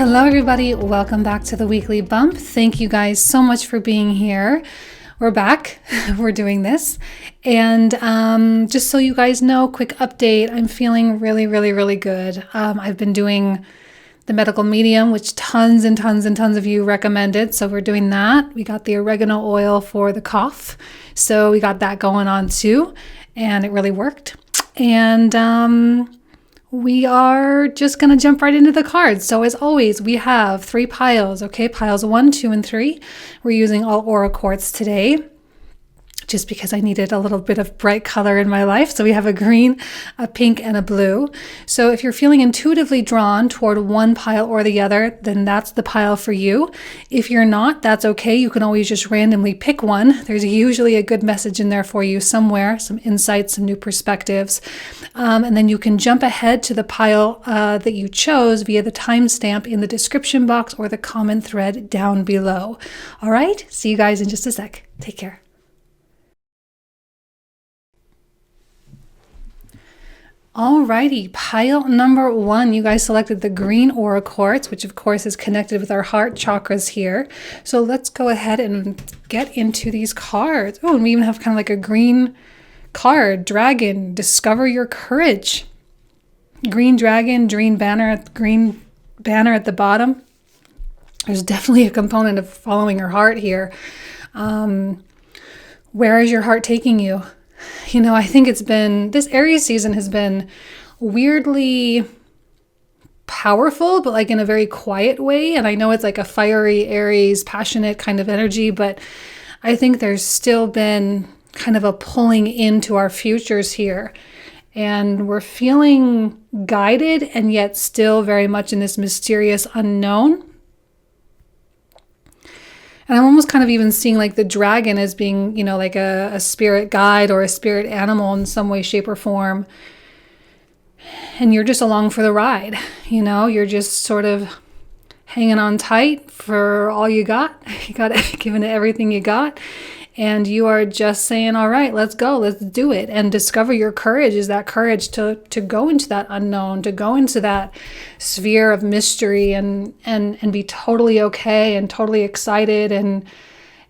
Hello everybody, welcome back to the weekly bump. Thank you guys so much for being here. We're back, we're doing this. And just so you guys know, quick update, I'm feeling really good. I've been doing the medical medium, which tons and tons of you recommended. So we're doing that. We got the oregano oil for the cough. So we got that going on too. And it really worked. And we are just going to jump right into the cards. So as always, we have 3 piles, okay? Piles 1, 2, and 3. We're using all aura quartz today, just because I needed a little bit of bright color in my life. So we have a green, a pink, and a blue. So if you're feeling intuitively drawn toward one pile or the other, then that's the pile for you. If you're not, that's okay. You can always just randomly pick one. There's usually a good message in there for you somewhere, some insights, some new perspectives. And then you can jump ahead to the pile that you chose via the timestamp in the description box or the comment thread down below. All right, see you guys in just a sec. Take care. Alrighty, pile number 1, you guys selected the green aura quartz, which of course is connected with our heart chakras here. So let's go ahead and get into these cards. Oh, and we even have kind of like a green card, dragon, discover your courage. Green dragon, green banner at the bottom. There's definitely a component of following your heart here. Where is your heart taking you? You know, I think this Aries season has been weirdly powerful, but like in a very quiet way. And I know it's like a fiery Aries, passionate kind of energy, but I think there's still been kind of a pulling into our futures here. And we're feeling guided and yet still very much in this mysterious unknown. And I'm almost kind of even seeing like the dragon as being, you know, like a spirit guide or a spirit animal in some way, shape, or form. And you're just along for the ride. You know, you're just sort of hanging on tight for all you got. You got giving it everything you got. And you are just saying, all right, let's go, let's do it. And discover your courage is that courage to go into that unknown, to go into that sphere of mystery and be totally okay and totally excited and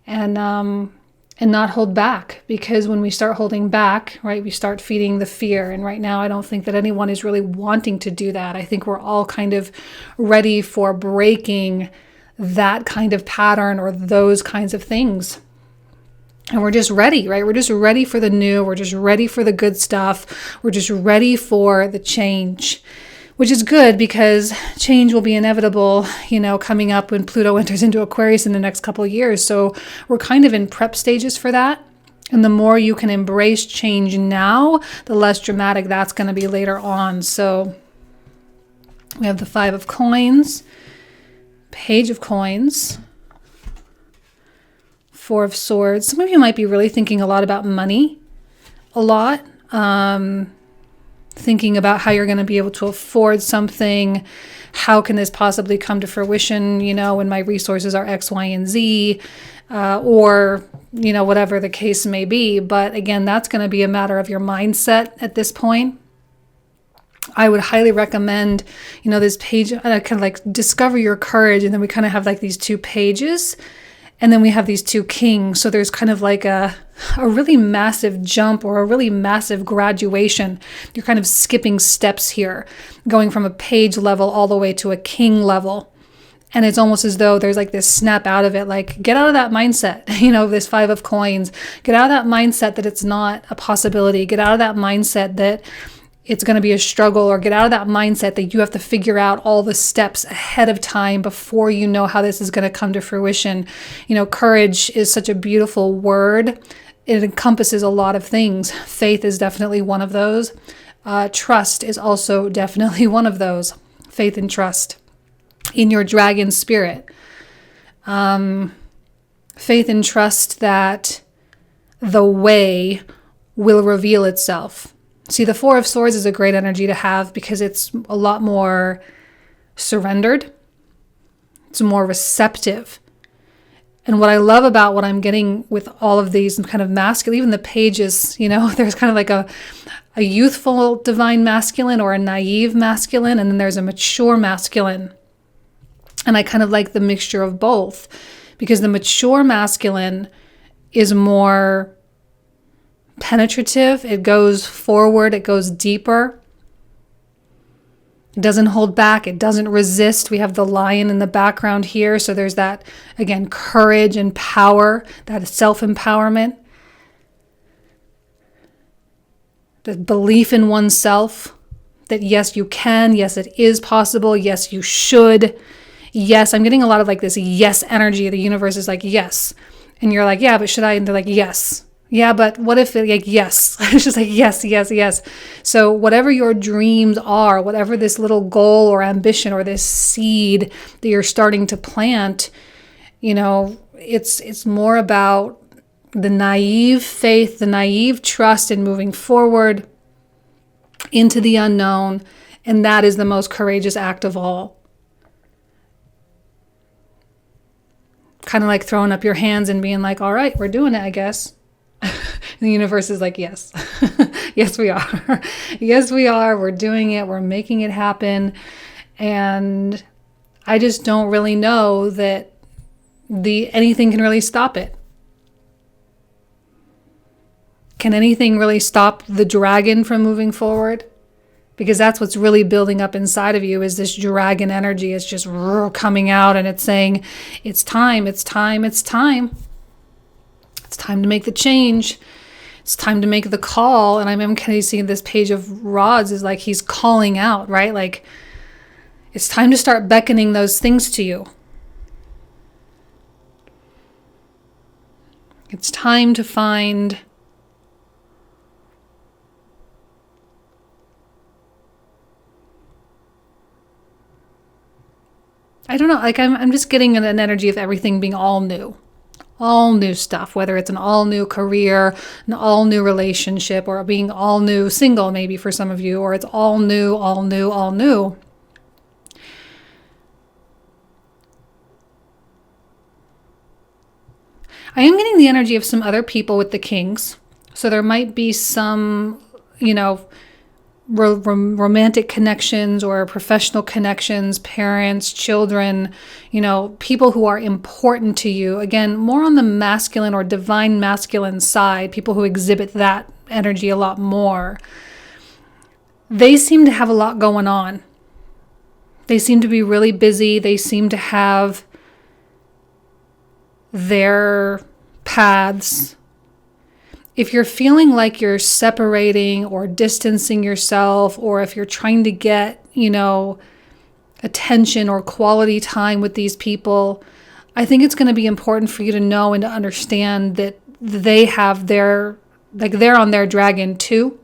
not hold back. Because when we start holding back, right, we start feeding the fear. And right now, I don't think that anyone is really wanting to do that. I think we're all kind of ready for breaking that kind of pattern or those kinds of things. And we're just ready, right? We're just ready for the new. We're just ready for the good stuff. We're just ready for the change, which is good because change will be inevitable, you know, coming up when Pluto enters into Aquarius in the next couple of years. So we're kind of in prep stages for that. And the more you can embrace change now, the less dramatic that's going to be later on. So we have the 5 of coins, Page of coins, 4 of swords. Some of you might be really thinking a lot about money, thinking about how you're going to be able to afford something. How can this possibly come to fruition, you know, when my resources are X, Y, and Z, or, you know, whatever the case may be. But again, that's going to be a matter of your mindset at this point. I would highly recommend, you know, this page, kind of like discover your courage. And then we kind of have like these 2 pages. And then we have these 2 kings. So there's kind of like a really massive jump or a really massive graduation. You're kind of skipping steps here, going from a page level all the way to a king level. And it's almost as though there's like this snap out of it, like get out of that mindset, you know, this 5 of coins. Get out of that mindset that it's not a possibility. Get out of that mindset that it's going to be a struggle, or get out of that mindset that you have to figure out all the steps ahead of time before you know how this is going to come to fruition. You know, courage is such a beautiful word. It encompasses a lot of things. Faith is definitely one of those. Trust is also definitely one of those. Faith and trust in your dragon spirit. Faith and trust that the way will reveal itself. See, the 4 of swords is a great energy to have because it's a lot more surrendered. It's more receptive. And what I love about what I'm getting with all of these kind of masculine, even the pages, you know, there's kind of like a youthful divine masculine or a naive masculine, and then there's a mature masculine. And I kind of like the mixture of both, because the mature masculine is more penetrative. It goes forward. It goes deeper. It doesn't hold back. It doesn't resist. We have the lion in the background here. So there's that, again, courage and power, that self-empowerment, the belief in oneself that yes, you can. Yes, it is possible. Yes, you should. Yes, I'm getting a lot of like this yes energy. The universe is like, yes. And you're like, yeah, but should I? And they're like, yes. Yeah, but what if it, like, yes. It's just like, yes, yes, yes. So whatever your dreams are, whatever this little goal or ambition or this seed that you're starting to plant, you know, it's more about the naive faith, the naive trust in moving forward into the unknown. And that is the most courageous act of all. Kind of like throwing up your hands and being like, all right, we're doing it, I guess. And the universe is like, yes, yes, we are. Yes, we are. We're doing it. We're making it happen. And I just don't really know that anything can really stop it. Can anything really stop the dragon from moving forward? Because that's what's really building up inside of you, is this dragon energy. It's just coming out and it's saying, it's time, it's time, it's time. It's time to make the change. It's time to make the call. And I'm kind of seeing this page of rods is like he's calling out, right? Like it's time to start beckoning those things to you. It's time to find I don't know, like I'm just getting an energy of everything being all new stuff, whether it's an all new career, an all new relationship, or being all new single, maybe for some of you, or it's all new, all new, all new. I am getting the energy of some other people with the kings. So there might be some, you know, romantic connections or professional connections, parents, children, you know, people who are important to you. Again, more on the masculine or divine masculine side, people who exhibit that energy a lot more. They seem to have a lot going on. They seem to be really busy. They seem to have their paths. If you're feeling like you're separating or distancing yourself, or if you're trying to get, you know, attention or quality time with these people, I think it's going to be important for you to know and to understand that they have they're on their dragon too.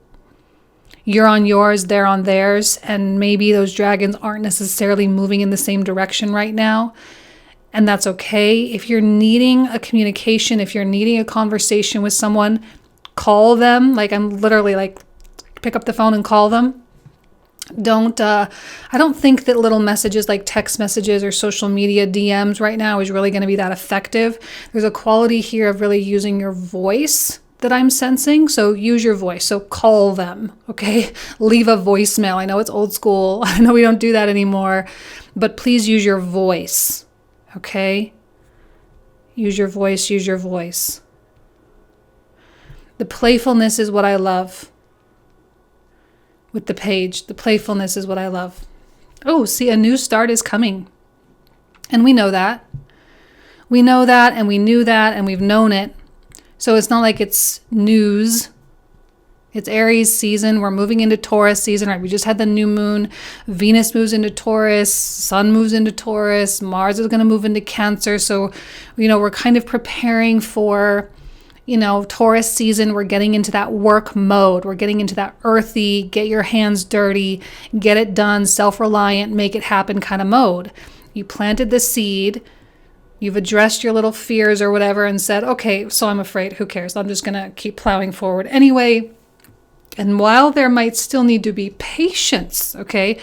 You're on yours, they're on theirs, and maybe those dragons aren't necessarily moving in the same direction right now. And that's okay. If you're needing a communication, if you're needing a conversation with someone, call them. Like I'm literally like, pick up the phone and call them. I don't think that little messages like text messages or social media DMs right now is really going to be that effective. There's a quality here of really using your voice that I'm sensing. So use your voice. So call them, okay? Leave a voicemail. I know it's old school. I know we don't do that anymore, but please use your voice. Okay? Use your voice, use your voice. The playfulness is what I love. With the page, the playfulness is what I love. Oh, see, a new start is coming. And we know that. We know that, and we knew that, and we've known it. So it's not like it's news. It's Aries season. We're moving into Taurus season, right? We just had the new moon. Venus moves into Taurus. Sun moves into Taurus. Mars is going to move into Cancer. So, you know, we're kind of preparing for, you know, Taurus season. We're getting into that work mode. We're getting into that earthy, get your hands dirty, get it done, self-reliant, make it happen kind of mode. You planted the seed. You've addressed your little fears or whatever and said, okay, so I'm afraid. Who cares? I'm just going to keep plowing forward anyway. And while there might still need to be patience, okay,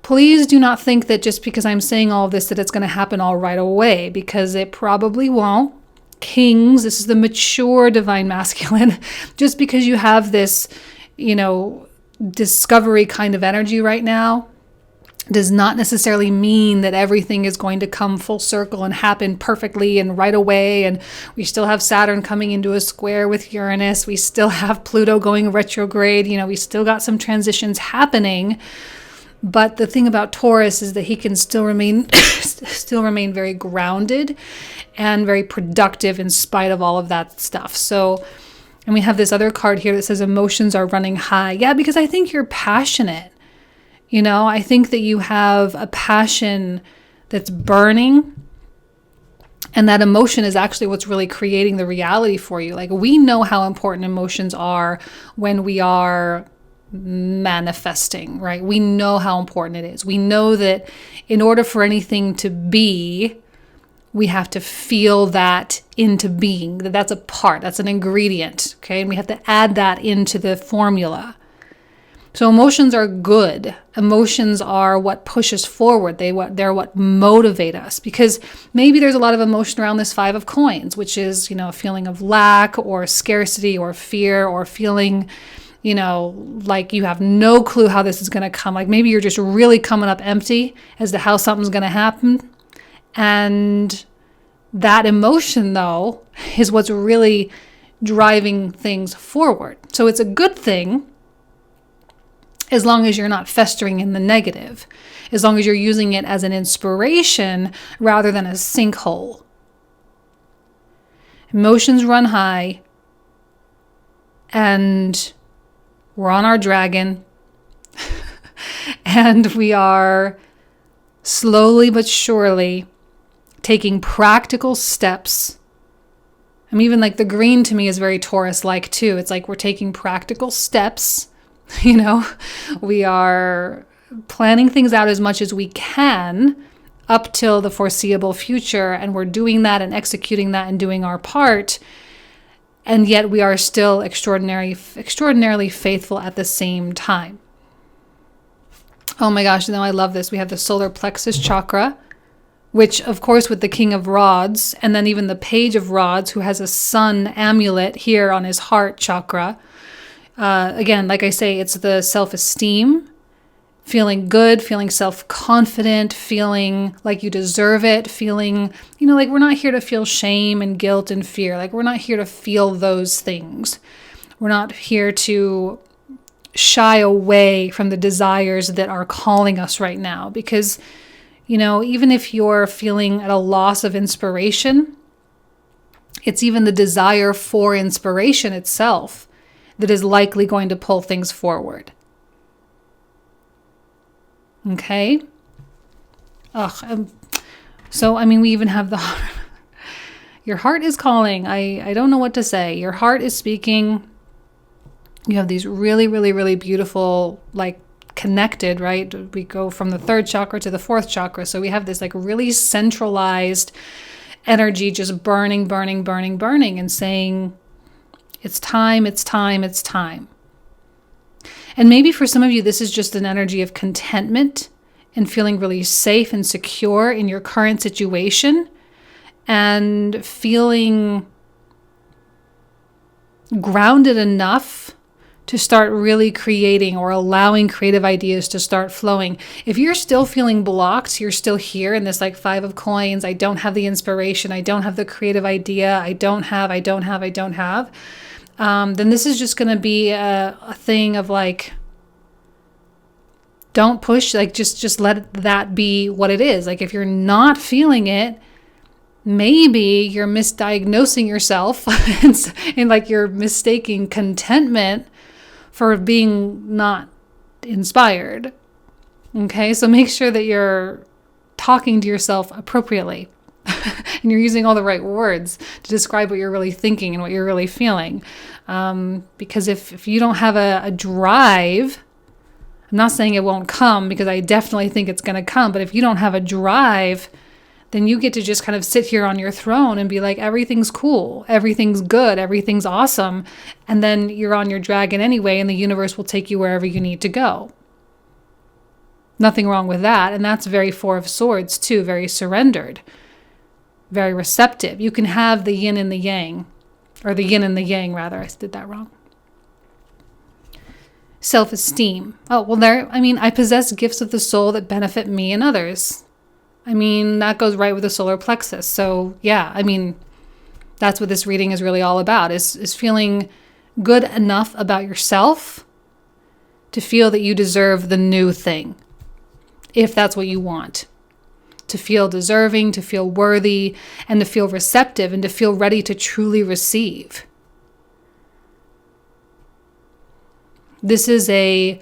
please do not think that just because I'm saying all of this that it's going to happen all right away, because it probably won't. Kings, this is the mature divine masculine. Just because you have this, you know, discovery kind of energy right now, does not necessarily mean that everything is going to come full circle and happen perfectly and right away. And we still have Saturn coming into a square with Uranus. We still have Pluto going retrograde. We still got some transitions happening. But the thing about Taurus is that he can still remain very grounded and very productive in spite of all of that stuff. So, and we have this other card here that says emotions are running high. Yeah, because I think you're passionate. I think that you have a passion that's burning, and that emotion is actually what's really creating the reality for you. Like, we know how important emotions are when we are manifesting, right? We know how important it is. We know that in order for anything to be, we have to feel that into being, that's a part, that's an ingredient, okay? And we have to add that into the formula. So emotions are good. Emotions are what push us forward. They're what motivate us, because maybe there's a lot of emotion around this 5 of coins, which is, a feeling of lack or scarcity or fear, or feeling, like you have no clue how this is going to come. Like maybe you're just really coming up empty as to how something's going to happen. And that emotion, though, is what's really driving things forward. So it's a good thing, as long as you're not festering in the negative, as long as you're using it as an inspiration rather than a sinkhole. Emotions run high, and we're on our dragon, and we are slowly but surely taking practical steps. Even like the green to me is very Taurus-like too. It's like we're taking practical steps. We are planning things out as much as we can up till the foreseeable future, and we're doing that and executing that and doing our part, and yet we are still extraordinarily faithful at the same time. Oh my gosh, I love this. We have the solar plexus chakra, which of course with the King of Rods, and then even the Page of Rods, who has a sun amulet here on his heart chakra. Again, like I say, it's the self-esteem, feeling good, feeling self-confident, feeling like you deserve it, feeling, like we're not here to feel shame and guilt and fear. Like we're not here to feel those things. We're not here to shy away from the desires that are calling us right now. Because, even if you're feeling at a loss of inspiration, it's even the desire for inspiration itself that is likely going to pull things forward. Okay? We even have your heart is calling. I don't know what to say. Your heart is speaking. You have these really, really, really beautiful, like connected, right? We go from the 3rd chakra to the 4th chakra. So we have this like really centralized energy just burning, burning, burning, burning, and saying, it's time, it's time, it's time. And maybe for some of you, this is just an energy of contentment and feeling really safe and secure in your current situation, and feeling grounded enough to start really creating or allowing creative ideas to start flowing. If you're still feeling blocked, you're still here in this like 5 of coins, I don't have the inspiration, I don't have the creative idea, I don't have, then this is just going to be a thing of like, don't push, like just let that be what it is. Like if you're not feeling it, maybe you're misdiagnosing yourself and like you're mistaking contentment for being not inspired. Okay, so make sure that you're talking to yourself appropriately and you're using all the right words to describe what you're really thinking and what you're really feeling. Because if you don't have a drive, I'm not saying it won't come, because I definitely think it's going to come, but if you don't have a drive, then you get to just kind of sit here on your throne and be like, everything's cool, everything's good, everything's awesome. And then you're on your dragon anyway, and the universe will take you wherever you need to go. Nothing wrong with that. And that's very 4 of Swords too, very surrendered, very receptive. You can have the yin and the yang, or the yin and the yang rather. I did that wrong. Self-esteem. Oh, well, I possess gifts of the soul that benefit me and others. That goes right with the solar plexus. So yeah, that's what this reading is really all about, is feeling good enough about yourself to feel that you deserve the new thing, if that's what you want. To feel deserving, to feel worthy, and to feel receptive, and to feel ready to truly receive. This is a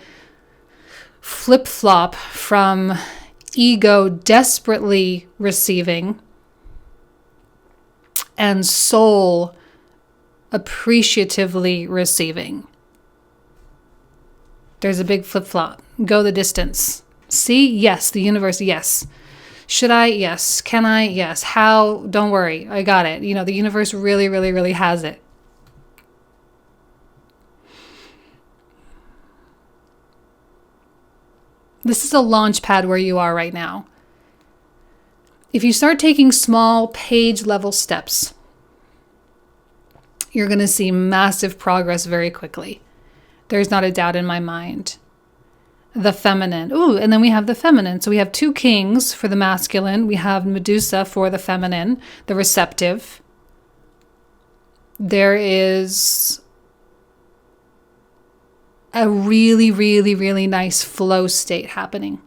flip-flop from ego desperately receiving and soul appreciatively receiving. There's a big flip-flop. Go the distance. See? Yes. The universe, yes. Should I? Yes. Can I? Yes. How? Don't worry. I got it. The universe really, really, really has it. This is a launch pad where you are right now. If you start taking small page level steps, you're going to see massive progress very quickly. There's not a doubt in my mind. The feminine. Ooh, and then we have the feminine. So we have 2 kings for the masculine. We have Medusa for the feminine, the receptive. There is a really, really, really nice flow state happening.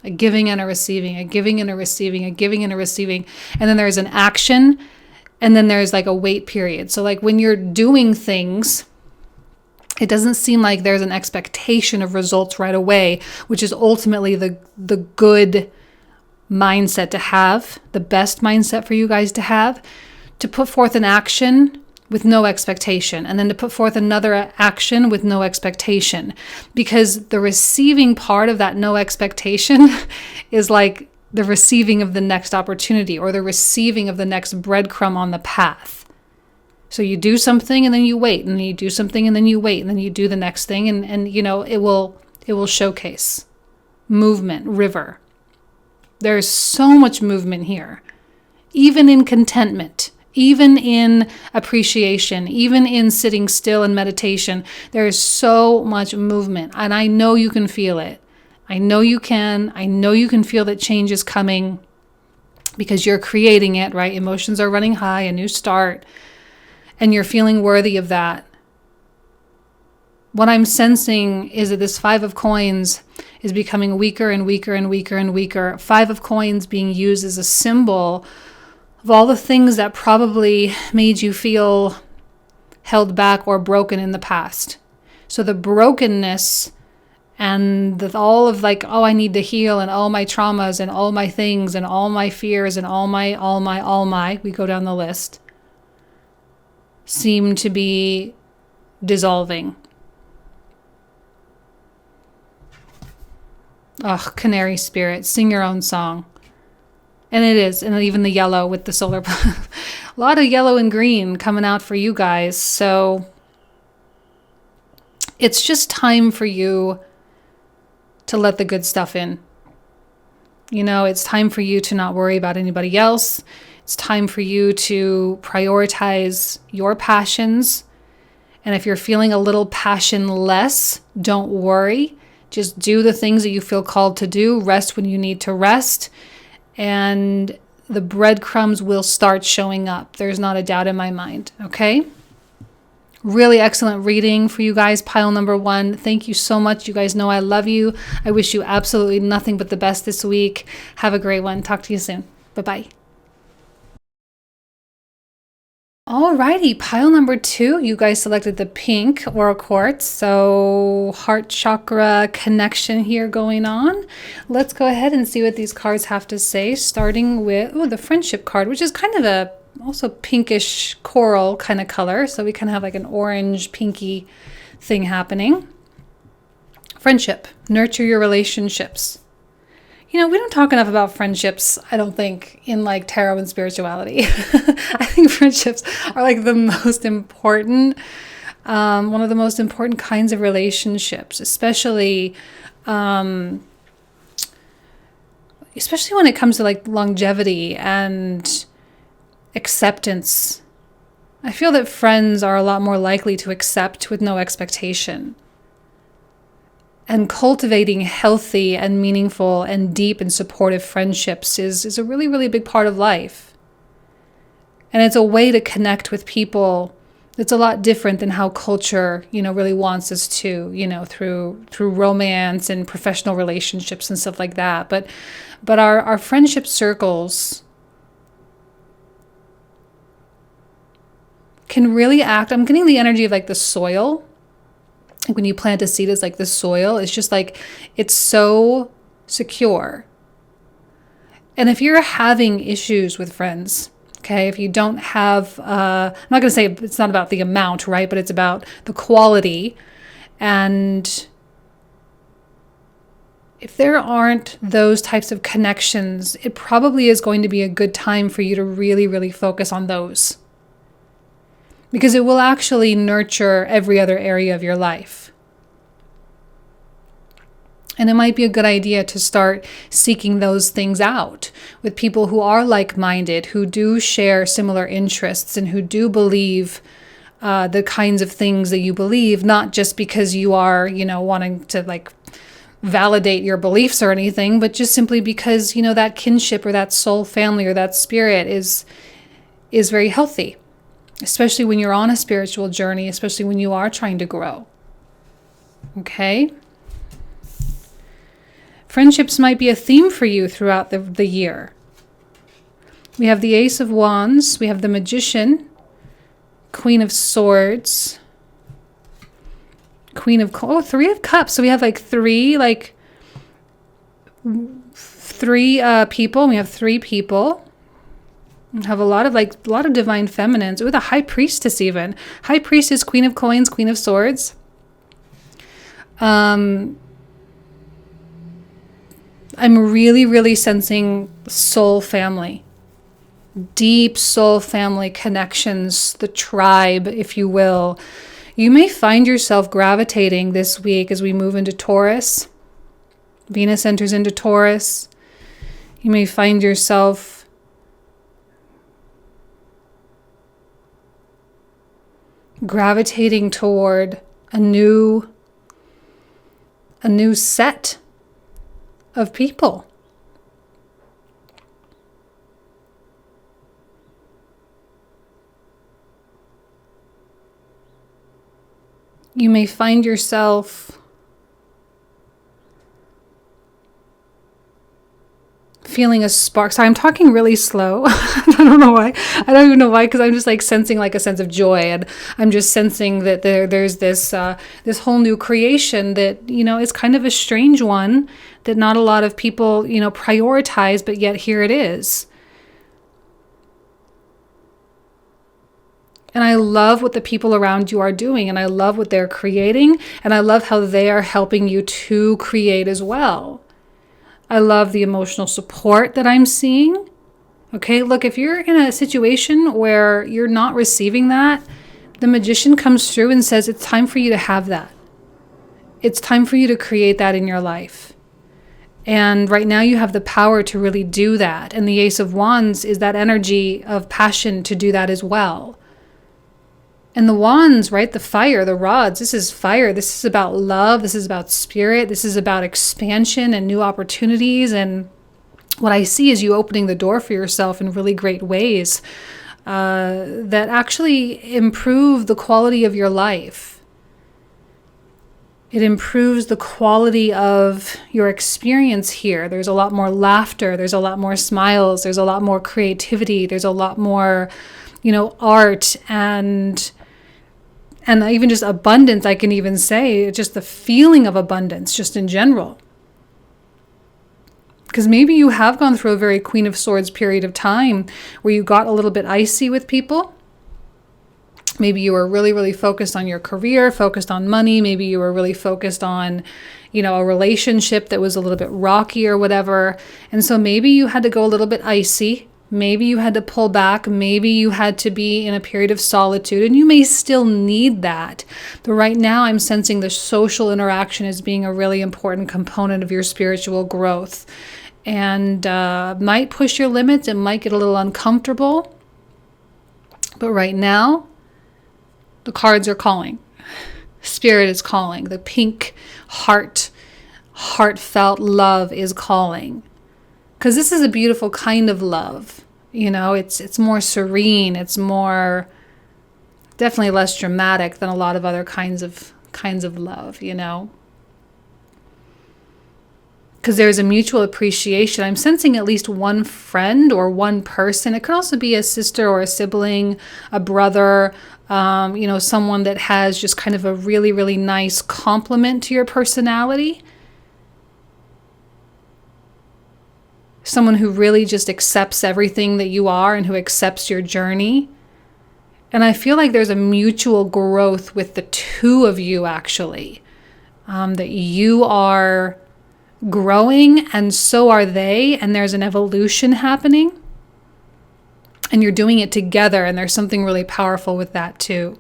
A giving and a receiving, a giving and a receiving, a giving and a receiving. And then there's an action, and then there's like a wait period. So like when you're doing things, it doesn't seem like there's an expectation of results right away, which is ultimately the good mindset to have, the best mindset for you guys to have, to put forth an action with no expectation, and then to put forth another action with no expectation. Because the receiving part of that no expectation is like the receiving of the next opportunity, or the receiving of the next breadcrumb on the path. So you do something and then you wait, and then you do something and then you wait, and then you do the next thing, and it will showcase movement, river. There's so much movement here, even in contentment. Even in appreciation, even in sitting still in meditation, there is so much movement. And I know you can feel it. I know you can. I know you can feel that change is coming because you're creating it, right? Emotions are running high, a new start, and you're feeling worthy of that. What I'm sensing is that this 5 of coins is becoming weaker and weaker and weaker and weaker. 5 of coins being used as a symbol of all the things that probably made you feel held back or broken in the past. So the brokenness and all of I need to heal, and all my traumas and all my things and all my fears and all my, we go down the list, seem to be dissolving. Ugh, canary spirit, sing your own song. And it is, and even the yellow with the solar, a lot of yellow and green coming out for you guys. So it's just time for you to let the good stuff in. It's time for you to not worry about anybody else. It's time for you to prioritize your passions. And if you're feeling a little passionless, don't worry. Just do the things that you feel called to do. Rest when you need to rest. And the breadcrumbs will start showing up. There's not a doubt in my mind. Okay? Really excellent reading for you guys. Pile number 1. Thank you so much. You guys know I love you. I wish you absolutely nothing but the best this week. Have a great one. Talk to you soon. Bye-bye. Alrighty, pile number 2, you guys selected the pink Aura Quartz, so heart chakra connection here going on. Let's go ahead and see what these cards have to say, starting with the friendship card, which is kind of a also pinkish coral kind of color, so we kind of have like an orange pinky thing happening. Friendship, nurture your relationships. We don't talk enough about friendships, I don't think, in like tarot and spirituality. I think friendships are like the most important, one of the most important kinds of relationships, especially when it comes to like longevity and acceptance. I feel that friends are a lot more likely to accept with no expectation. And cultivating healthy and meaningful and deep and supportive friendships is a really, really big part of life. And it's a way to connect with people that's a lot different than how culture, really wants us to, through romance and professional relationships and stuff like that. But our friendship circles can really act. I'm getting the energy of like the soil. Like when you plant a seed, it's like the soil. It's just like, it's so secure. And if you're having issues with friends, okay, if you don't have, I'm not going to say it's not about the amount, right? But it's about the quality. And if there aren't those types of connections, it probably is going to be a good time for you to really, really focus on those. Because it will actually nurture every other area of your life. And it might be a good idea to start seeking those things out with people who are like-minded, who do share similar interests, and who do believe the kinds of things that you believe, not just because you are, wanting to like validate your beliefs or anything, but just simply because, that kinship or that soul family or that spirit is very healthy. Especially when you're on a spiritual journey, especially when you are trying to grow. Okay? Friendships might be a theme for you throughout the year. We have the Ace of Wands, we have the Magician, Queen of Swords, Three of Cups. So we have three people. We have three people. Have a lot of divine feminines. Ooh, the High Priestess even. High Priestess, Queen of Coins, Queen of Swords. I'm really, really sensing soul family. Deep soul family connections, the tribe, if you will. You may find yourself gravitating this week as we move into Taurus. Venus enters into Taurus. You may find yourself gravitating toward a new set of people. You may find yourself feeling a spark. Sorry, I'm talking really slow. I don't know why. I don't even know why, because I'm just sensing a sense of joy, and I'm just sensing that there's this whole new creation that is kind of a strange one that not a lot of people prioritize, but yet here it is. And I love what the people around you are doing, and I love what they're creating, and I love how they are helping you to create as well. I love the emotional support that I'm seeing. Okay, look, if you're in a situation where you're not receiving that, the Magician comes through and says it's time for you to have that. It's time for you to create that in your life. And right now you have the power to really do that. And the Ace of Wands is that energy of passion to do that as well. And the wands, right? The fire, the rods, this is fire. This is about love. This is about spirit. This is about expansion and new opportunities. And what I see is you opening the door for yourself in really great ways that actually improve the quality of your life. It improves the quality of your experience here. There's a lot more laughter. There's a lot more smiles. There's a lot more creativity. There's a lot more, art and even just abundance, I can even say, just the feeling of abundance, just in general. Because maybe you have gone through a very Queen of Swords period of time where you got a little bit icy with people. Maybe you were really, really focused on your career, focused on money. Maybe you were really focused on, a relationship that was a little bit rocky or whatever. And so maybe you had to go a little bit icy. Maybe you had to pull back. Maybe you had to be in a period of solitude, and you may still need that. But right now I'm sensing the social interaction as being a really important component of your spiritual growth, and might push your limits. It might get a little uncomfortable. But right now, the cards are calling. Spirit is calling. The pink heart heartfelt love is calling. Because this is a beautiful kind of love. You know, it's more serene. It's more, definitely less dramatic than a lot of other kinds of love, you know. Because there's a mutual appreciation. I'm sensing at least one friend or one person. It could also be a sister or a sibling, a brother, you know, someone that has just kind of a really, really nice complement to your personality. Someone who really just accepts everything that you are and who accepts your journey. And I feel like there's a mutual growth with the two of you, actually. That you are growing and so are they, and there's an evolution happening. And you're doing it together, and there's something really powerful with that too.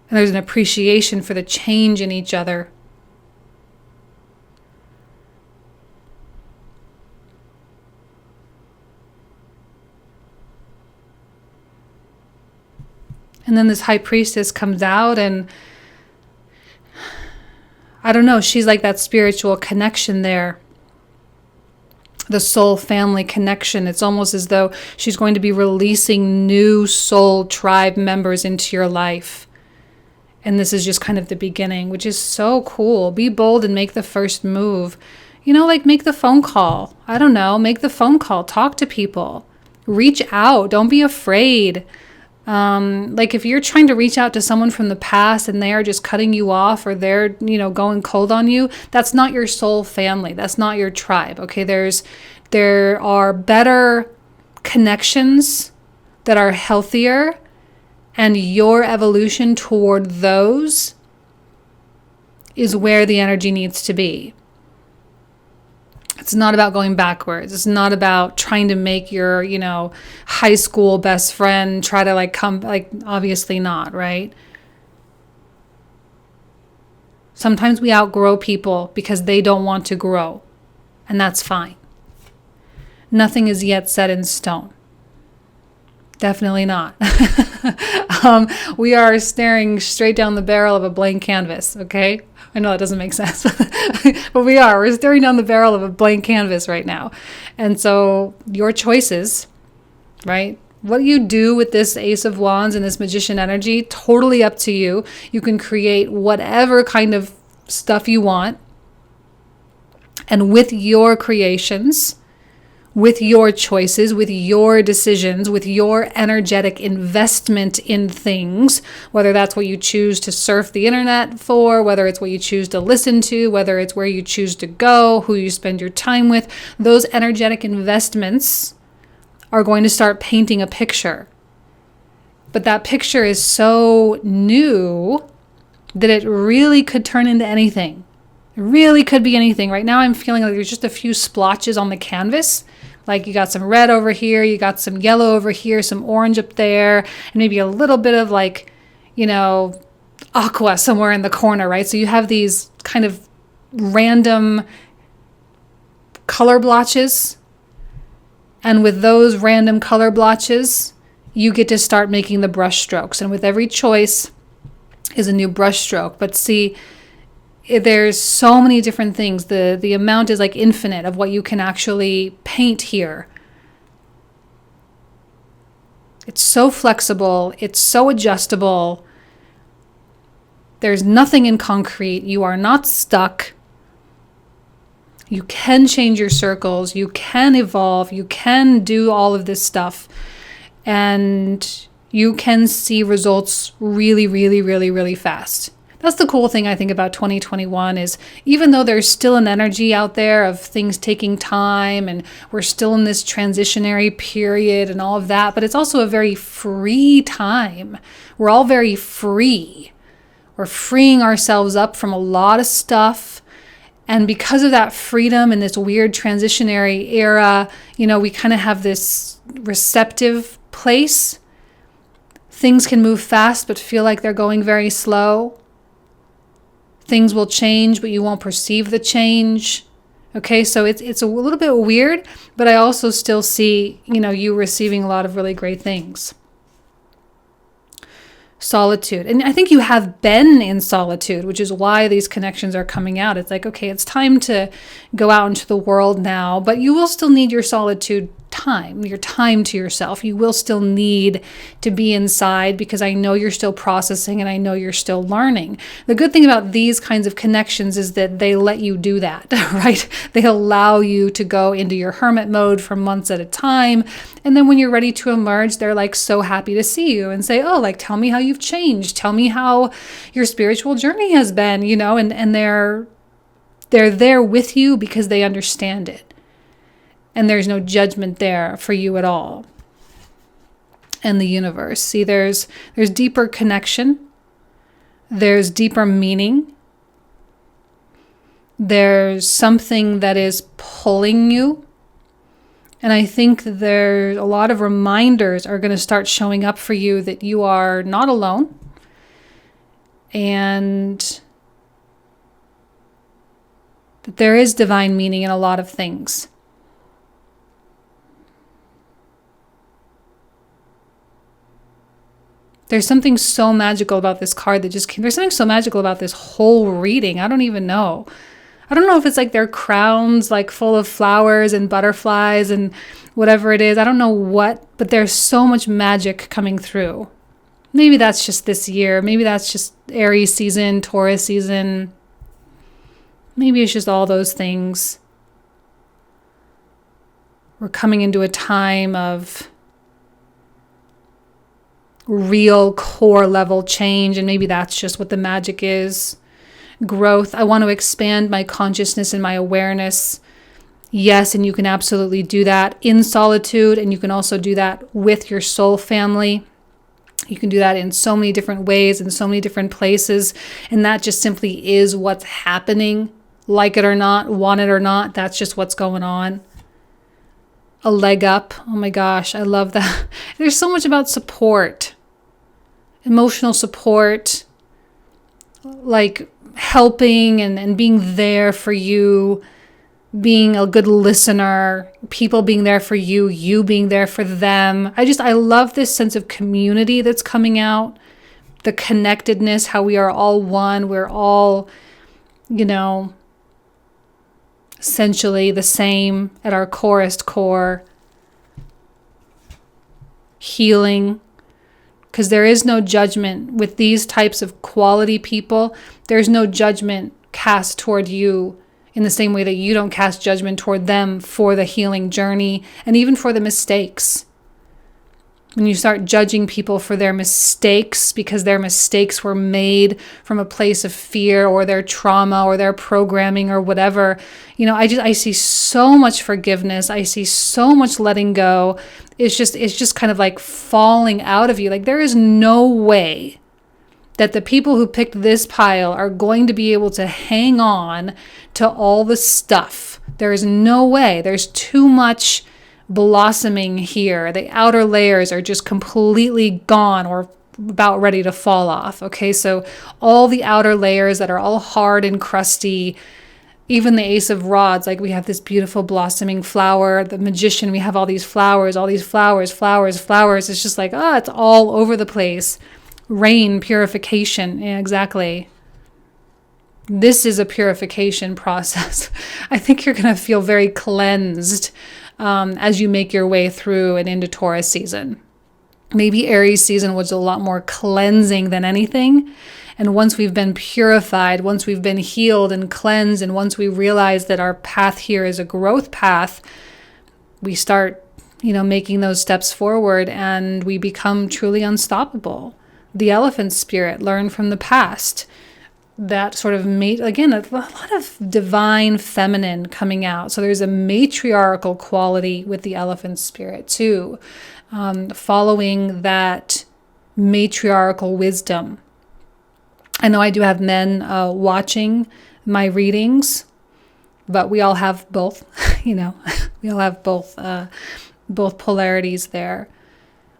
And there's an appreciation for the change in each other. And then this high priestess comes out, and I don't know, she's like that spiritual connection there. The soul family connection. It's almost as though she's going to be releasing new soul tribe members into your life. And this is just kind of the beginning, which is so cool. Be bold and make the first move. You know, like make the phone call. I don't know, make the phone call. Talk to people. Reach out. Don't be afraid. Like if you're trying to reach out to someone from the past and they are just cutting you off, or they're, you know, going cold on you, that's not your soul family. That's not your tribe. Okay. There are better connections that are healthier, and your evolution toward those is where the energy needs to be. It's not about going backwards. It's not about trying to make your, you know, high school best friend try to like come, like obviously not, right? Sometimes we outgrow people because they don't want to grow, and that's fine. Nothing is yet set in stone. Definitely not. We are staring straight down the barrel of a blank canvas, okay? I know that doesn't make sense, but we're staring down the barrel of a blank canvas right now. And so your choices, right? What you do with this Ace of Wands and this Magician energy, totally up to you. You can create whatever kind of stuff you want. And with your creations, with your choices, with your decisions, with your energetic investment in things, whether that's what you choose to surf the internet for, whether it's what you choose to listen to, whether it's where you choose to go, who you spend your time with, those energetic investments are going to start painting a picture. But that picture is so new that it really could turn into anything. It really could be anything. Right now I'm feeling like there's just a few splotches on the canvas. Like you got some red over here, you got some yellow over here, some orange up there, and maybe a little bit of like, you know, aqua somewhere in the corner, right? So you have these kind of random color blotches. And with those random color blotches, you get to start making the brush strokes. And with every choice is a new brush stroke. But see, there's so many different things. The amount is like infinite of what you can actually paint here. It's so flexible. It's so adjustable. There's nothing in concrete. You are not stuck. You can change your circles. You can evolve. You can do all of this stuff. And you can see results really, really, really, really fast. That's the cool thing I think about 2021 is even though there's still an energy out there of things taking time and we're still in this transitionary period and all of that, but it's also a very free time. We're all very free. We're freeing ourselves up from a lot of stuff. And because of that freedom and this weird transitionary era, you know, we kind of have this receptive place. Things can move fast but feel like they're going very slow. Things will change, but you won't perceive the change. Okay, so it's a little bit weird, but I also still see, you know, you receiving a lot of really great things. solitude. And I think you have been in solitude, which is why these connections are coming out. It's like, okay, it's time to go out into the world now, but you will still need your solitude time, your time to yourself. You will still need to be inside, because I know you're still processing and I know you're still learning. The good thing about these kinds of connections is that they let you do that, right? They allow you to go into your hermit mode for months at a time. And then when you're ready to emerge, they're like so happy to see you and say, oh, like, tell me how you've changed. Tell me how your spiritual journey has been, and they're there with you because they understand it. And there's no judgment there for you at all. And the universe. See, there's deeper connection. There's deeper meaning. There's something that is pulling you. And I think there's a lot of reminders are going to start showing up for you that you are not alone. And that there is divine meaning in a lot of things. There's something so magical about this card that just came. There's something so magical about this whole reading. I don't even know. I don't know if it's like their crowns, like full of flowers and butterflies and whatever it is. I don't know what, but there's so much magic coming through. Maybe that's just this year. Maybe that's just Aries season, Taurus season. Maybe it's just all those things. We're coming into a time of real core level change, and maybe that's just what the magic is. Growth. I want to expand my consciousness and my awareness. Yes, and you can absolutely do that in solitude, and you can also do that with your soul family. You can do that in so many different ways, in so many different places, and that just simply is what's happening. Like it or not, want it or not, that's just what's going on. A leg up. Oh my gosh, I love that. There's so much about support. Emotional support, like helping and being there for you, being a good listener, people being there for you, you being there for them. I love this sense of community that's coming out, the connectedness, how we are all one. We're all, essentially the same at our corest core. Healing. Because there is no judgment with these types of quality people. There's no judgment cast toward you in the same way that you don't cast judgment toward them for the healing journey and even for the mistakes. When you start judging people for their mistakes because their mistakes were made from a place of fear or their trauma or their programming or whatever, I see so much forgiveness. I see so much letting go. It's just kind of like falling out of you. Like, there is no way that the people who picked this pile are going to be able to hang on to all the stuff. There is no way. There's too much blossoming here. The outer layers are just completely gone or about ready to fall off. Okay, so all the outer layers that are all hard and crusty, even the Ace of Rods, like we have this beautiful blossoming flower. The Magician, we have all these flowers. It's just like, it's all over the place. Rain, purification. Yeah, exactly. This is a purification process. I think you're going to feel very cleansed as you make your way through and into Taurus season. Maybe Aries season was a lot more cleansing than anything. And once we've been purified, once we've been healed and cleansed, and once we realize that our path here is a growth path, we start, making those steps forward and we become truly unstoppable. The elephant spirit, learn from the past. That sort of again, a lot of divine feminine coming out. So there's a matriarchal quality with the elephant spirit too, following that matriarchal wisdom. I know I do have men watching my readings, but we all have both, we all have both polarities there.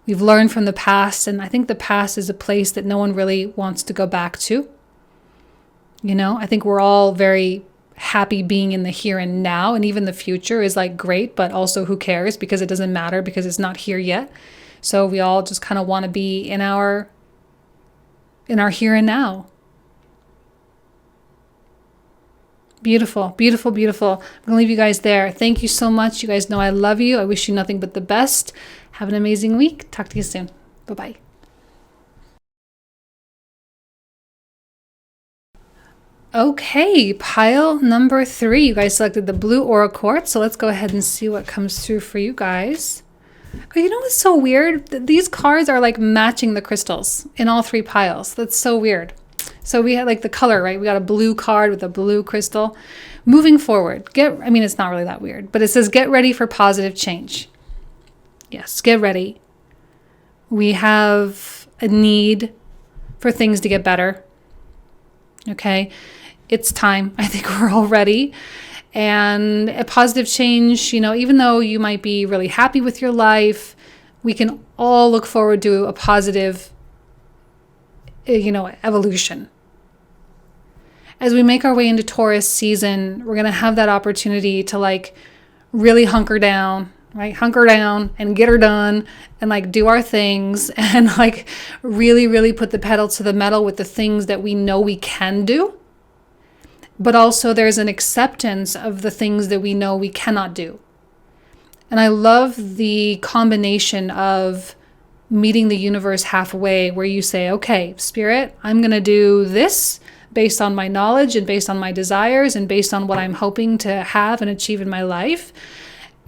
We've learned from the past, and I think the past is a place that no one really wants to go back to. I think we're all very happy being in the here and now, and even the future is like great, but also who cares, because it doesn't matter because it's not here yet. So we all just kind of want to be in our in our here and now. Beautiful, beautiful, beautiful. I'm going to leave you guys there. Thank you so much. You guys know I love you. I wish you nothing but the best. Have an amazing week. Talk to you soon. Bye-bye. Okay, pile number 3. You guys selected the blue aura quartz, so let's go ahead and see what comes through for you guys. Oh, you know what's so weird? These cards are like matching the crystals in all 3 piles. That's so weird. So we had like the color, right? We got a blue card with a blue crystal. Moving forward, it's not really that weird, but it says get ready for positive change. Yes, get ready. We have a need for things to get better. Okay, it's time. I think we're all ready. And a positive change, even though you might be really happy with your life, we can all look forward to a positive, evolution. As we make our way into Taurus season, we're going to have that opportunity to like really hunker down, right? Hunker down and get her done and like do our things and like really, really put the pedal to the metal with the things that we know we can do. But also there's an acceptance of the things that we know we cannot do. And I love the combination of meeting the universe halfway where you say, okay, Spirit, I'm going to do this based on my knowledge and based on my desires and based on what I'm hoping to have and achieve in my life.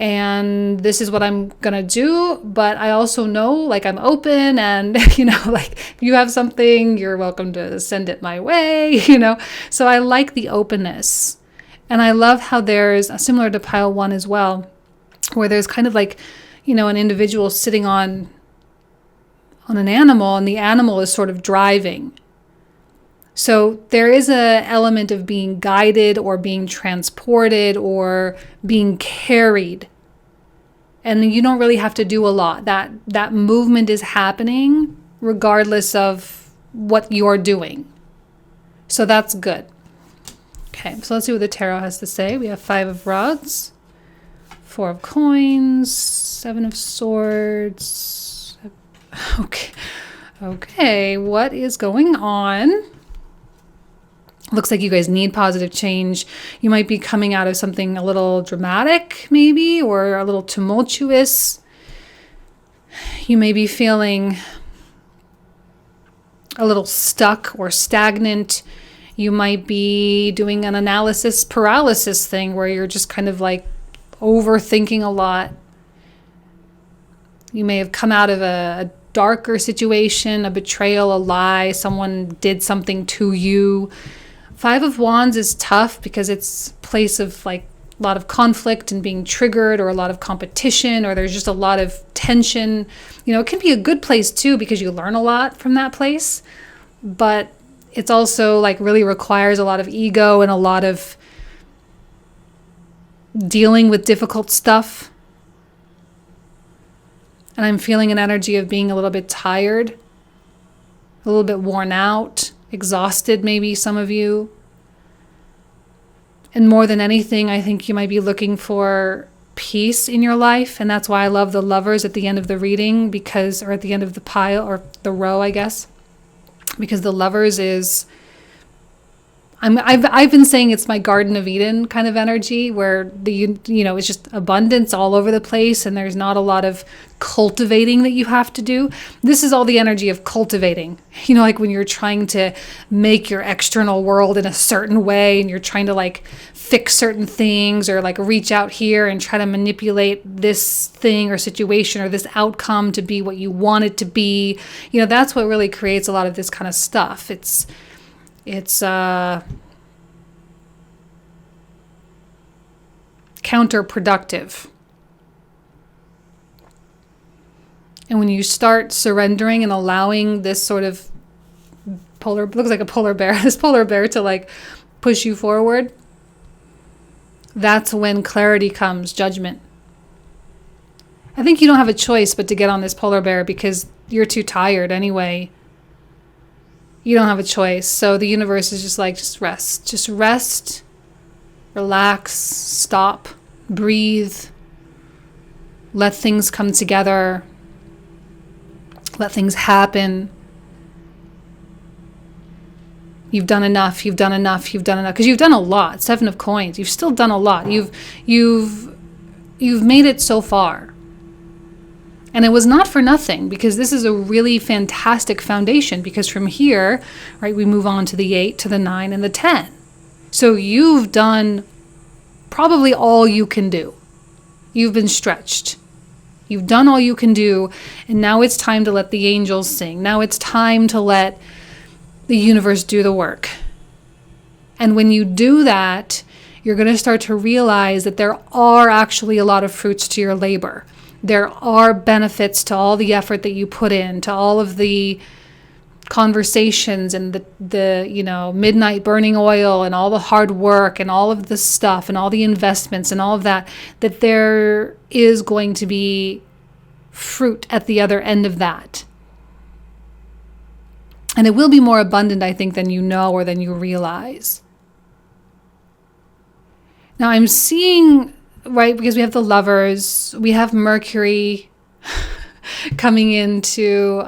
And this is what I'm going to do. But I also know, like, I'm open and, like, if you have something, you're welcome to send it my way, So I like the openness. And I love how there's, similar to pile 1 as well, where there's kind of like, an individual sitting on an animal and the animal is sort of driving. So there is an element of being guided or being transported or being carried. And you don't really have to do a lot. That movement is happening regardless of what you're doing. So that's good. Okay, so let's see what the tarot has to say. We have 5 of rods, 4 of coins, 7 of swords. Okay, what is going on? Looks like you guys need positive change. You might be coming out of something a little dramatic, maybe, or a little tumultuous. You may be feeling a little stuck or stagnant. You might be doing an analysis paralysis thing where you're just kind of like overthinking a lot. You may have come out of a darker situation, a betrayal, a lie. Someone did something to you. 5 of Wands is tough because it's a place of like a lot of conflict and being triggered or a lot of competition or there's just a lot of tension. It can be a good place too because you learn a lot from that place. But it's also like really requires a lot of ego and a lot of dealing with difficult stuff. And I'm feeling an energy of being a little bit tired, a little bit worn out, exhausted, maybe some of you. And more than anything, I think you might be looking for peace in your life. And that's why I love the Lovers at the end of the reading or at the end of the pile or the row, I guess. Because the Lovers is, I've been saying it's my Garden of Eden kind of energy where it's just abundance all over the place and there's not a lot of cultivating that you have to do. This is all the energy of cultivating, like when you're trying to make your external world in a certain way and you're trying to like fix certain things or like reach out here and try to manipulate this thing or situation or this outcome to be what you want it to be. That's what really creates a lot of this kind of stuff. It's counterproductive. And when you start surrendering and allowing this sort of looks like a polar bear, this polar bear to like push you forward, that's when clarity comes, judgment. I think you don't have a choice but to get on this polar bear because you're too tired anyway. You don't have a choice. So the universe is just like, just rest, relax, stop, breathe, let things come together, let things happen. You've done enough, you've done enough, you've done enough. Because you've done a lot. 7 of Coins. You've still done a lot. You've made it so far. And it was not for nothing, because this is a really fantastic foundation, because from here, right, we move on to the 8, to the 9, and the 10. So you've done probably all you can do. You've been stretched. You've done all you can do, and now it's time to let the angels sing. Now it's time to let the universe do the work. And when you do that, you're going to start to realize that there are actually a lot of fruits to your labor. There are benefits to all the effort that you put in, to all of the conversations and the midnight burning oil and all the hard work and all of the stuff and all the investments and all of that there is going to be fruit at the other end of that. And it will be more abundant, I think, than you know or than you realize. Now I'm seeing, right, because we have the Lovers, we have Mercury coming into,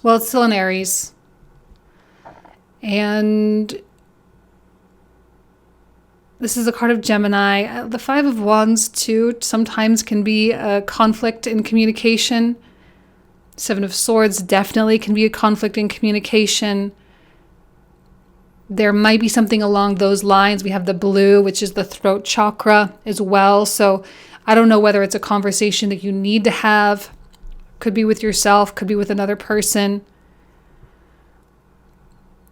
it's still in Aries. And this is a card of Gemini. The 5 of Wands, too, sometimes can be a conflict in communication. 7 of Swords definitely can be a conflict in communication. There might be something along those lines. We have the Blue, which is the throat chakra as well. So I don't know whether it's a conversation that you need to have. Could be with yourself, could be with another person.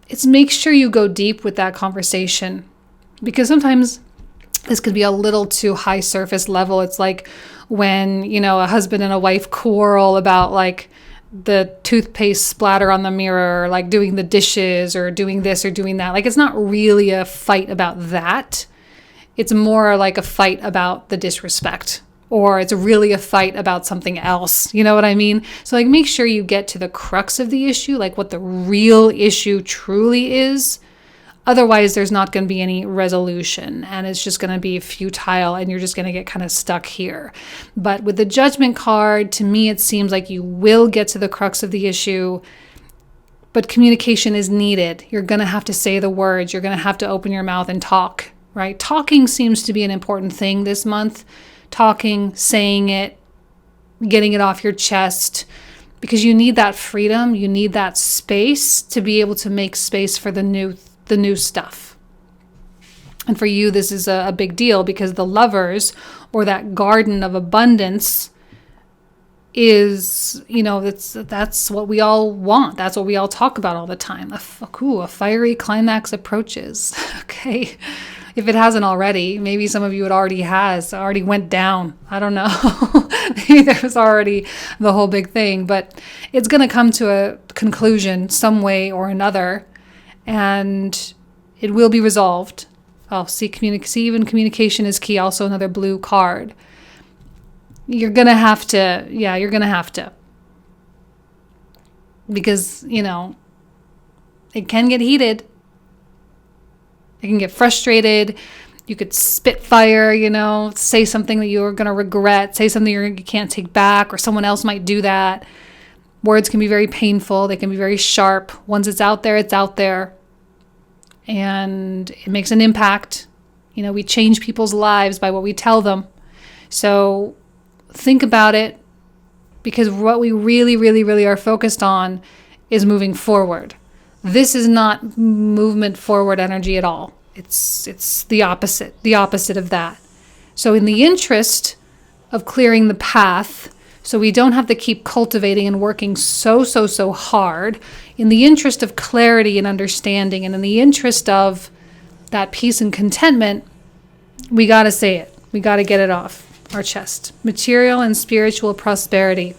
It's make sure you go deep with that conversation, because sometimes this could be a little too high surface level. It's like when, a husband and a wife quarrel about like the toothpaste splatter on the mirror, or like doing the dishes or doing this or doing that. Like, it's not really a fight about that. It's more like a fight about the disrespect, or it's really a fight about something else. You know what I mean? So like, make sure you get to the crux of the issue, like what the real issue truly is. Otherwise, there's not going to be any resolution, and it's just going to be futile, and you're just going to get kind of stuck here. But with the Judgment card, to me, it seems like you will get to the crux of the issue, but communication is needed. You're going to have to say the words. You're going to have to open your mouth and talk, right? Talking seems to be an important thing this month. Talking, saying it, getting it off your chest, because you need that freedom. You need that space to be able to make space for the new stuff. And for you, this is a big deal, because the Lovers, or that garden of abundance, is, that's what we all want. That's what we all talk about all the time. A fiery climax approaches. Okay. If it hasn't already, maybe some of you it already went down. I don't know. Maybe there was already the whole big thing, but it's going to come to a conclusion some way or another, and it will be resolved. See, even communication is key. Also another blue card. You're going to have to. Because, it can get heated. It can get frustrated. You could spit fire, say something that you're going to regret, say something you can't take back, or someone else might do that. Words can be very painful. They can be very sharp. Once it's out there, it's out there. And it makes an impact. We change people's lives by what we tell them. So think about it, because what we really, really, really are focused on is moving forward. This is not movement forward energy at all. It's the opposite of that. So in the interest of clearing the path, so we don't have to keep cultivating and working so hard, in the interest of clarity and understanding, and in the interest of that peace and contentment, we got to say it. We got to get it off our chest. Material and spiritual prosperity.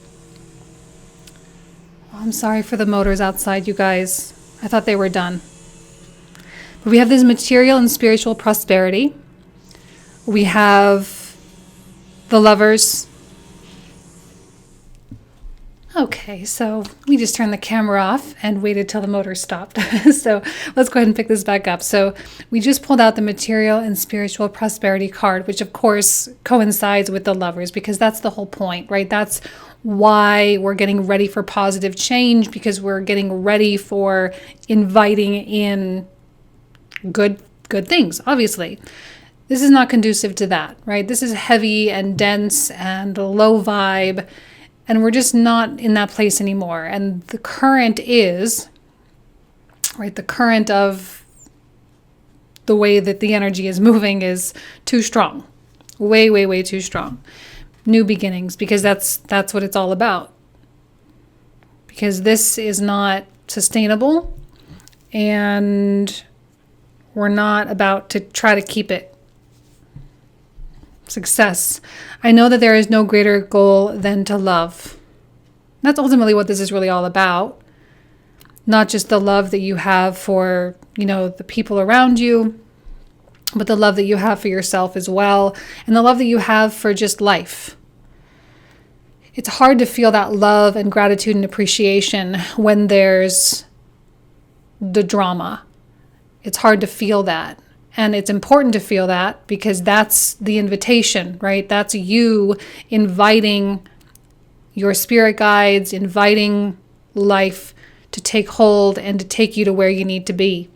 Oh, I'm sorry for the motors outside, you guys. I thought they were done. But we have this material and spiritual prosperity. We have the Lovers. Okay, so we just turned the camera off and waited till the motor stopped. So let's go ahead and pick this back up. So we just pulled out the material and spiritual prosperity card, which of course coincides with the Lovers, because that's the whole point, right? That's why we're getting ready for positive change, because we're getting ready for inviting in good things, obviously. This is not conducive to that, right? This is heavy and dense and low vibe, and we're just not in that place anymore. And the current is, right, the current of the way that the energy is moving is too strong. Way, way, way too strong. New beginnings, because that's what it's all about. Because this is not sustainable, and we're not about to try to keep it. Success. I know that there is no greater goal than to love. That's ultimately what this is really all about. Not just the love that you have for, the people around you, but the love that you have for yourself as well, and the love that you have for just life. It's hard to feel that love and gratitude and appreciation when there's the drama. It's hard to feel that. And it's important to feel that, because that's the invitation, right? That's you inviting your spirit guides, inviting life to take hold and to take you to where you need to be.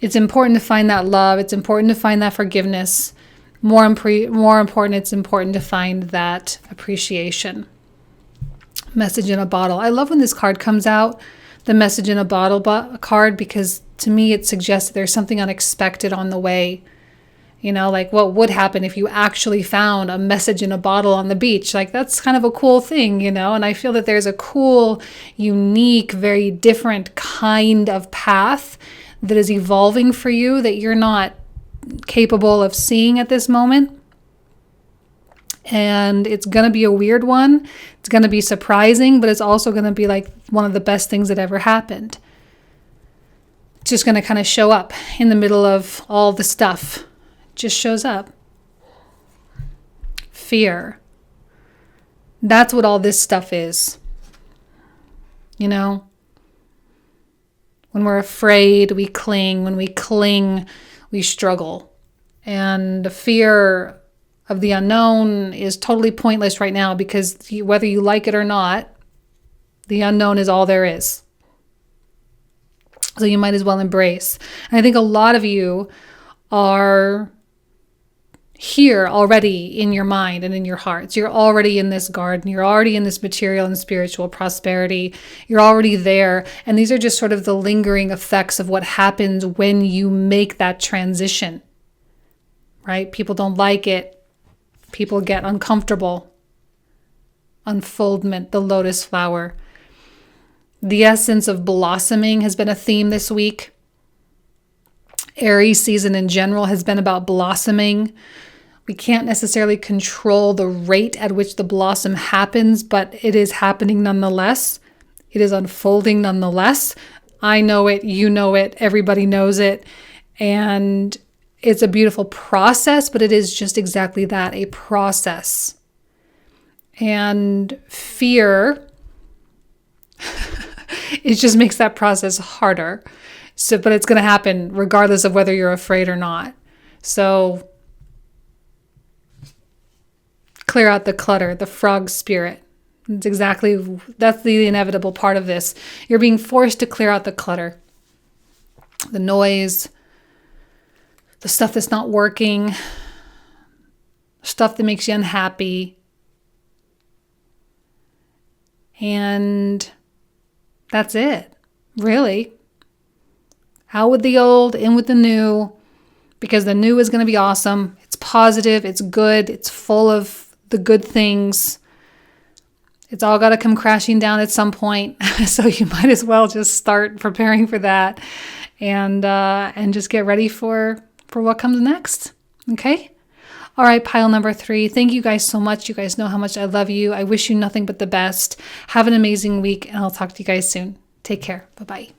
It's important to find that love. It's important to find that forgiveness. More important, it's important to find that appreciation. Message in a bottle. I love when this card comes out, the message in a bottle card, because to me it suggests that there's something unexpected on the way. Like what would happen if you actually found a message in a bottle on the beach? Like, that's kind of a cool thing, and I feel that there's a cool, unique, very different kind of path that is evolving for you that you're not capable of seeing at this moment. And it's going to be a weird one. It's going to be surprising, but it's also going to be like one of the best things that ever happened. It's just going to kind of show up in the middle of all the stuff. It just shows up. Fear. That's what all this stuff is. When we're afraid, we cling. When we cling, we struggle. And the fear of the unknown is totally pointless right now, because whether you like it or not, the unknown is all there is. So you might as well embrace. And I think a lot of you are here already in your mind and in your hearts. You're already in this garden. You're already in this material and spiritual prosperity. You're already there. And these are just sort of the lingering effects of what happens when you make that transition, right? People don't like it. People get uncomfortable. Unfoldment, the lotus flower. The essence of blossoming has been a theme this week. Aries season in general has been about blossoming. We can't necessarily control the rate at which the blossom happens, but it is happening nonetheless. It is unfolding nonetheless. I know it, you know it, everybody knows it. And it's a beautiful process, but it is just exactly that, a process. And fear, it just makes that process harder. But it's going to happen regardless of whether you're afraid or not. So clear out the clutter, the frog spirit. That's the inevitable part of this. You're being forced to clear out the clutter, the noise, the stuff that's not working, stuff that makes you unhappy. And that's it, really. Out with the old, in with the new, because the new is going to be awesome. It's positive, it's good, it's full of the good things. It's all got to come crashing down at some point. So you might as well just start preparing for that and just get ready for what comes next. Okay? All right, pile number 3. Thank you guys so much. You guys know how much I love you. I wish you nothing but the best. Have an amazing week, and I'll talk to you guys soon. Take care. Bye-bye.